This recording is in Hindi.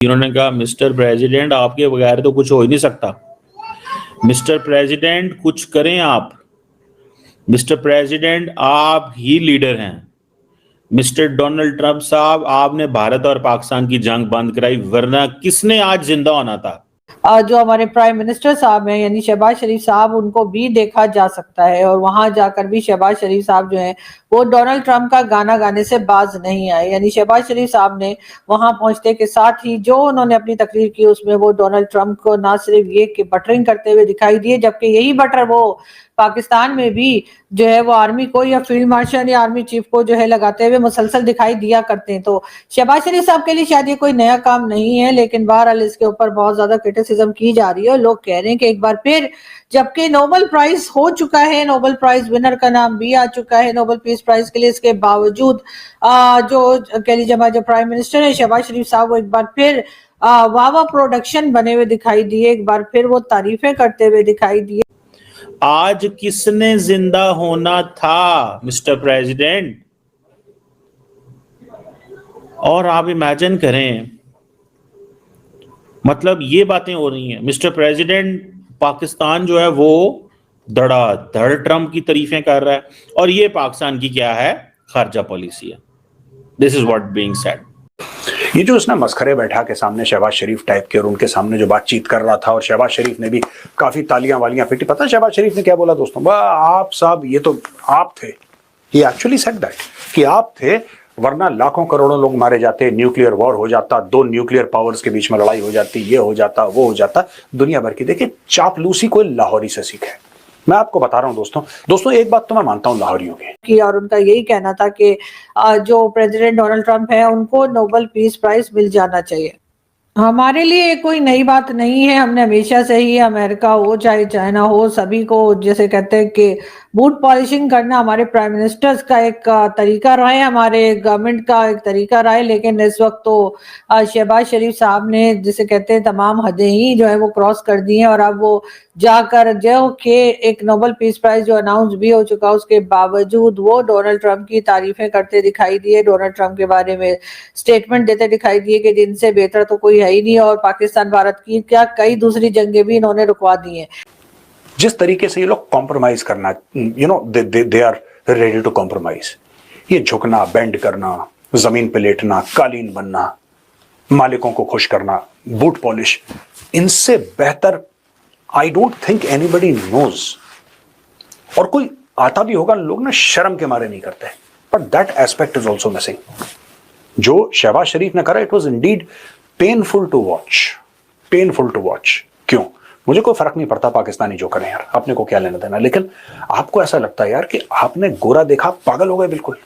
इन्होंने कहा मिस्टर प्रेसिडेंट आपके बगैर तो कुछ हो ही नहीं सकता। मिस्टर प्रेसिडेंट कुछ करें आप। मिस्टर प्रेसिडेंट आप ही लीडर हैं। मिस्टर डोनाल्ड ट्रंप साहब आपने भारत और पाकिस्तान की जंग बंद कराई, वरना किसने आज जिंदा होना था। जो हमारे प्राइम मिनिस्टर साहब हैं यानी शहबाज शरीफ साहब, उनको भी देखा जा सकता है और वहां जाकर भी शहबाज शरीफ साहब जो हैं वो डोनाल्ड ट्रंप का गाना गाने से बाज नहीं आए। यानी शहबाज शरीफ साहब ने वहां पहुंचने के साथ ही जो उन्होंने अपनी तकरीर की उसमें वो डोनाल्ड ट्रंप को ना सिर्फ ये कि बटरिंग करते हुए दिखाई दिए, जबकि यही बटर वो पाकिस्तान में भी जो है वो आर्मी को या फील्ड मार्शल या आर्मी चीफ को जो है लगाते हुए मुसलसल दिखाई दिया करते हैं। तो शहबाज शरीफ साहब के लिए शायद ये कोई नया काम नहीं है, लेकिन बहरहाल इसके ऊपर बहुत ज्यादा क्रिटिसिज्म की जा रही है और लोग कह रहे हैं कि एक बार फिर, जबकि नोबेल प्राइज हो चुका है, नोबेल प्राइज विनर का नाम भी आ चुका है नोबेल पीस प्राइज के लिए, इसके बावजूद जो कह लीजिए हमारे जो प्राइम मिनिस्टर है शहबाज शरीफ साहब वो एक बार फिर वावा प्रोडक्शन बने हुए दिखाई दिए, एक बार फिर वो तारीफें करते हुए दिखाई दिए। आज किसने जिंदा होना था मिस्टर प्रेसिडेंट? और आप इमेजिन करें, मतलब ये बातें हो रही हैं। मिस्टर प्रेसिडेंट पाकिस्तान जो है वो धड़ाधड़ ट्रंप की तारीफें कर रहा है, और ये पाकिस्तान की क्या है, खारजा पॉलिसी है। This is what being said. ये जो उसने मस्खरे बैठा के सामने शहबाज शरीफ टाइप के और उनके सामने जो बातचीत कर रहा था, और शहबाज शरीफ ने भी काफी तालियां वालियां पीटी। पता है शहबाज शरीफ ने क्या बोला दोस्तों? आप साहब ये तो आप थे, ही एक्चुअली सेड दैट कि आप थे, वरना लाखों करोड़ों लोग मारे जाते, न्यूक्लियर वॉर हो जाता, दो न्यूक्लियर पावर्स के बीच में लड़ाई हो जाती, ये हो जाता वो हो जाता, दुनिया भर की। देखिए चापलूसी कोई लाहौरी से सीखे। मैं आपको बता रहा हूं दोस्तों एक बात तो मैं मानता हूं लाहौरियों की, और उनका यही कहना था कि जो प्रेसिडेंट डोनाल्ड ट्रंप है उनको नोबेल पीस प्राइज मिल जाना चाहिए। हमारे लिए कोई नई बात नहीं है, हमने हमेशा से ही अमेरिका हो चाहे चाइना हो, सभी को जैसे कहते हैं कि बूट पॉलिशिंग करना हमारे प्राइम मिनिस्टर्स का एक तरीका रहा है, हमारे गवर्नमेंट का एक तरीका रहा है। लेकिन इस वक्त तो शहबाज शरीफ साहब ने जिसे कहते हैं तमाम हदें ही जो है वो क्रॉस कर दी हैं, और अब वो जाकर जो कि एक नोबेल पीस प्राइज जो अनाउंस भी हो चुका, उसके बावजूद वो डोनाल्ड ट्रंप की तारीफें करते दिखाई दिए, डोनाल्ड ट्रंप के बारे में स्टेटमेंट देते दिखाई दिए कि जिनसे बेहतर तो कोई है ही नहीं, और पाकिस्तान भारत की क्या कई दूसरी जंगें भी इन्होंने रुकवा दी हैं। जिस तरीके से ये लोग कॉम्प्रोमाइज करना, they are ready to compromise, ये झुकना, बेंड करना, जमीन पे लेटना, कालीन बनना, मालिकों को खुश करना, बूट पॉलिश, इनसे बेहतर I don't think anybody knows. और कोई आता भी होगा, लोग ना शर्म के मारे नहीं करते, but that aspect is also missing. जो शहबाज शरीफ ने करा, it was indeed painful to watch, painful to watch. क्यों? मुझे कोई फर्क नहीं पड़ता पाकिस्तानी जो करें यार, अपने को क्या लेना देना, लेकिन आपको ऐसा लगता है यार कि आपने गोरा देखा पागल हो गए बिल्कुल।